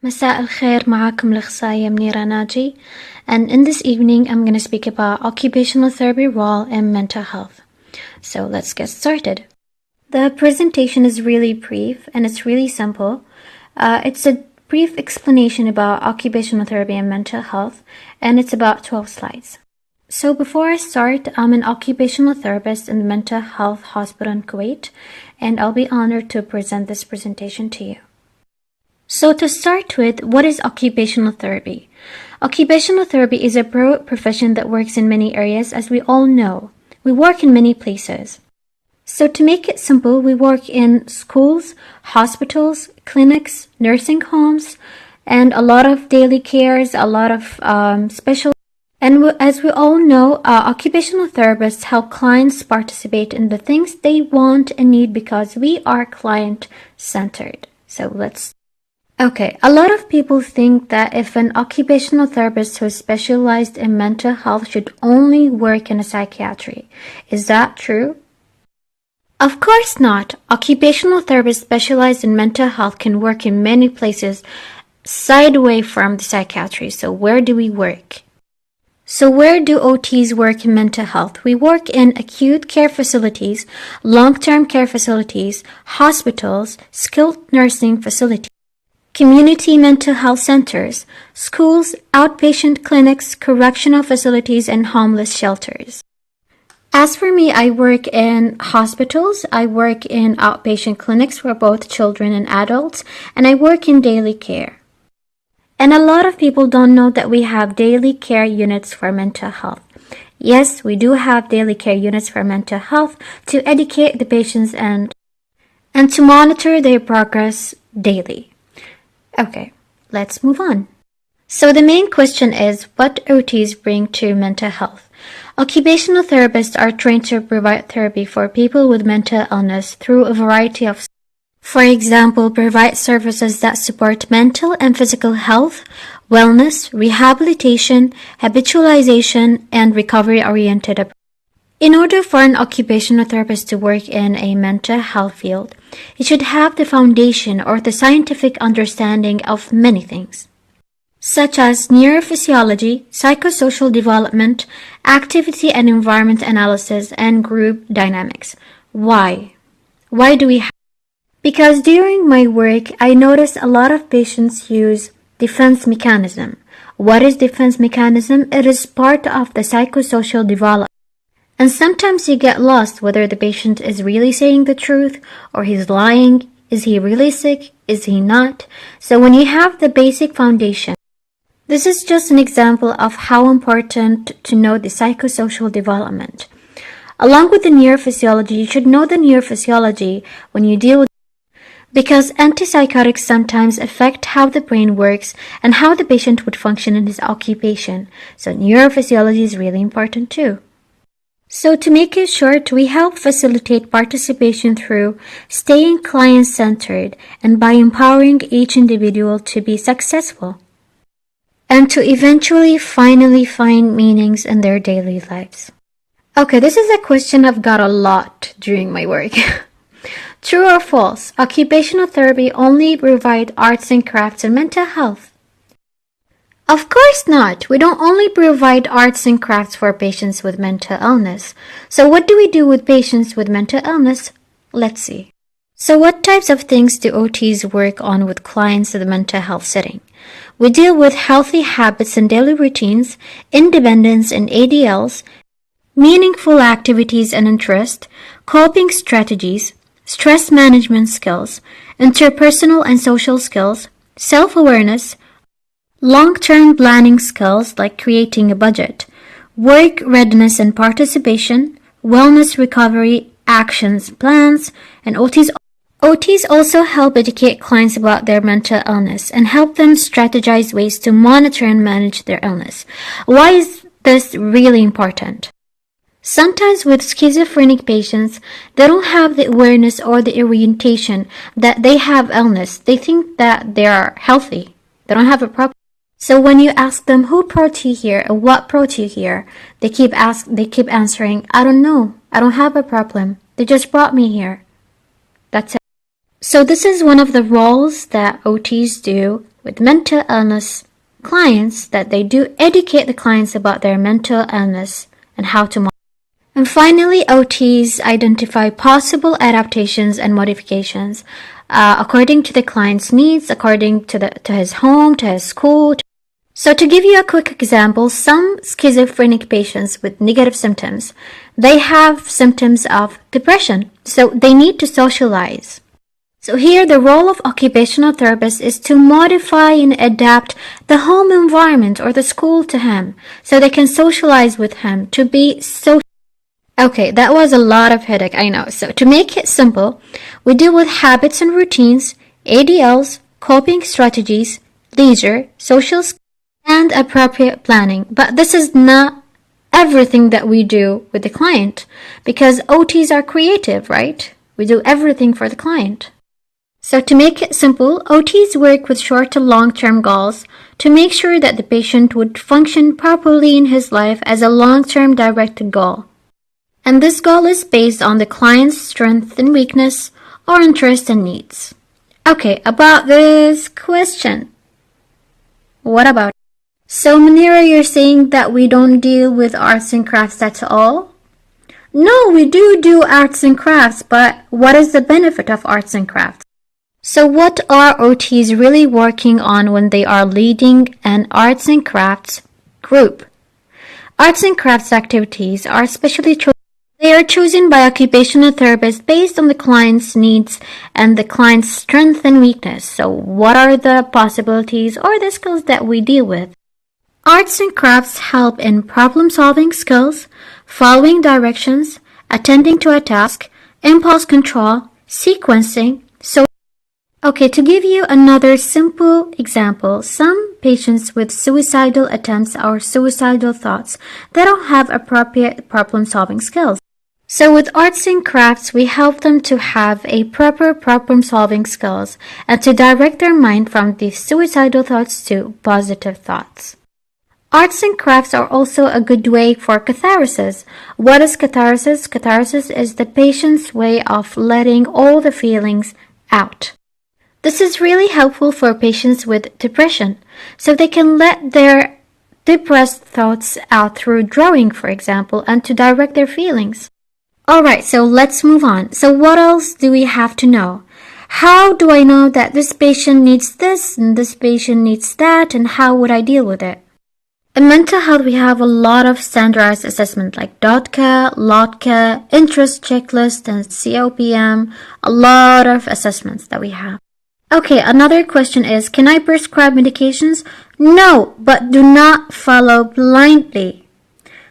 مساء الخير معاكم الأخصائية منيرة ناجي, and in this evening I'm going to speak about occupational therapy role in mental health. So let's get started. The presentation is really brief and it's really simple. It's a brief explanation about occupational therapy and mental health, and it's about 12 slides. So before I start, I'm an occupational therapist in the mental health hospital in Kuwait, and I'll be honored to present this presentation to you. So to start with, what is occupational therapy? Occupational therapy is a broad profession that works in many areas, as we all know. We work in many places. So to make it simple, we work in schools, hospitals, clinics, nursing homes, and a lot of daily cares, a lot of special. And as we all know, occupational therapists help clients participate in the things they want and need because we are client-centered. Okay, a lot of people think that if an occupational therapist who is specialized in mental health should only work in a psychiatry. Is that true? Of course not. Occupational therapists specialized in mental health can work in many places sideway from the psychiatry. So where do we work? So where do OTs work in mental health? We work in acute care facilities, long-term care facilities, hospitals, skilled nursing facilities, community mental health centers, schools, outpatient clinics, correctional facilities, and homeless shelters. As for me, I work in hospitals, I work in outpatient clinics for both children and adults, and I work in daily care. And a lot of people don't know that we have daily care units for mental health. Yes, we do have daily care units for mental health to educate the patients and to monitor their progress daily. Okay, let's move on. So the main question is, what OTs bring to mental health? Occupational therapists are trained to provide therapy for people with mental illness through a variety of, for example, provide services that support mental and physical health, wellness, rehabilitation, habitualization, and recovery-oriented approach. In order for an occupational therapist to work in a mental health field, he should have the foundation or the scientific understanding of many things, such as neurophysiology, psychosocial development, activity and environment analysis, and group dynamics. Why? Why do we have? Because during my work, I noticed a lot of patients use defense mechanism. What is defense mechanism? It is part of the psychosocial development. And sometimes you get lost whether the patient is really saying the truth or he's lying. Is he really sick? Is he not? So when you have the basic foundation, this is just an example of how important to know the psychosocial development. Along with the neurophysiology, you should know the neurophysiology when you deal with, because antipsychotics sometimes affect how the brain works and how the patient would function in his occupation. So neurophysiology is really important too. So to make it short, we help facilitate participation through staying client-centered and by empowering each individual to be successful and to eventually finally find meanings in their daily lives. Okay, this is a question I've got a lot during my work. True or false? Occupational therapy only provide arts and crafts and mental health? Of course not. We don't only provide arts and crafts for patients with mental illness. So what do we do with patients with mental illness? Let's see. So what types of things do OTs work on with clients in the mental health setting? We deal with healthy habits and daily routines, independence and ADLs, meaningful activities and interest, coping strategies, stress management skills, interpersonal and social skills, self-awareness, long-term planning skills like creating a budget, work readiness and participation, wellness recovery, actions, plans, and OTs also help educate clients about their mental illness and help them strategize ways to monitor and manage their illness. Why is this really important? Sometimes with schizophrenic patients, they don't have the awareness or the orientation that they have illness. They think that they are healthy. They don't have a problem. So when you ask them who brought you here and what brought you here, they keep answering, I don't know. I don't have a problem. They just brought me here. That's it. So this is one of the roles that OTs do with mental illness clients that they do educate the clients about their mental illness and how to monitor. And finally, OTs identify possible adaptations and modifications according to the client's needs, according to his home, to his school. So to give you a quick example, some schizophrenic patients with negative symptoms, they have symptoms of depression, so they need to socialize. So here the role of occupational therapist is to modify and adapt the home environment or the school to him, so they can socialize with him, to be social. Okay, that was a lot of headache, I know. So to make it simple, we deal with habits and routines, ADLs, coping strategies, leisure, social skills, and appropriate planning. But this is not everything that we do with the client, because OTs are creative, right? We do everything for the client. So to make it simple, OTs work with short to long-term goals to make sure that the patient would function properly in his life as a long-term directed goal. And this goal is based on the client's strength and weakness or interest and needs. Okay, about this question. What about it? So Muneerah, you're saying that we don't deal with arts and crafts at all? No, we do arts and crafts, but what is the benefit of arts and crafts? So what are OTs really working on when they are leading an arts and crafts group? Arts and crafts activities are they are chosen by occupational therapists based on the client's needs and the client's strength and weakness. So what are the possibilities or the skills that we deal with? Arts and crafts help in problem-solving skills, following directions, attending to a task, impulse control, sequencing. Okay, to give you another simple example, some patients with suicidal attempts or suicidal thoughts, they don't have appropriate problem-solving skills. So with arts and crafts, we help them to have a proper problem-solving skills and to direct their mind from the suicidal thoughts to positive thoughts. Arts and crafts are also a good way for catharsis. What is catharsis? Catharsis is the patient's way of letting all the feelings out. This is really helpful for patients with depression, so they can let their depressed thoughts out through drawing, for example, and to direct their feelings. Alright, so let's move on. So what else do we have to know? How do I know that this patient needs this and this patient needs that, and how would I deal with it? In mental health, we have a lot of standardized assessments like DOTCA, LOTCA, interest checklist, and COPM, a lot of assessments that we have. Okay, another question is, can I prescribe medications? No, but do not follow blindly.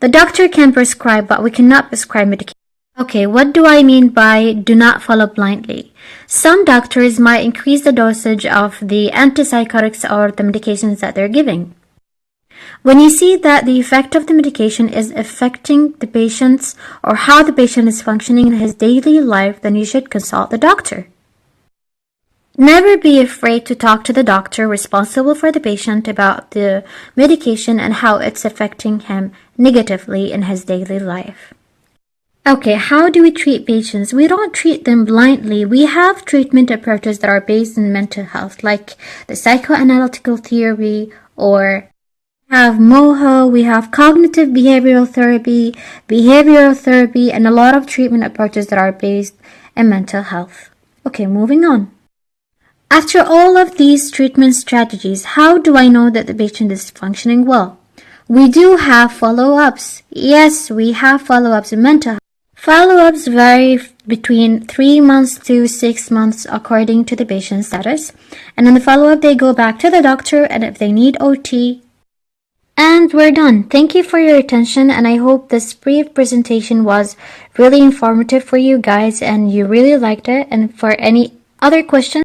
The doctor can prescribe, but we cannot prescribe medication. Okay, what do I mean by do not follow blindly? Some doctors might increase the dosage of the antipsychotics or the medications that they're giving. When you see that the effect of the medication is affecting the patient's or how the patient is functioning in his daily life, then you should consult the doctor. Never be afraid to talk to the doctor responsible for the patient about the medication and how it's affecting him negatively in his daily life. Okay, how do we treat patients? We don't treat them blindly. We have treatment approaches that are based in mental health, like the psychoanalytical theory, or we have MOHO, we have cognitive behavioral therapy, and a lot of treatment approaches that are based in mental health. Okay, moving on. After all of these treatment strategies, how do I know that the patient is functioning well? We do have follow-ups. Yes, we have follow-ups in mental health. Follow-ups vary between 3 months to 6 months according to the patient's status. And in the follow-up, they go back to the doctor, and if they need OT. And we're done. Thank you for your attention, and I hope this brief presentation was really informative for you guys and you really liked it. And for any other questions,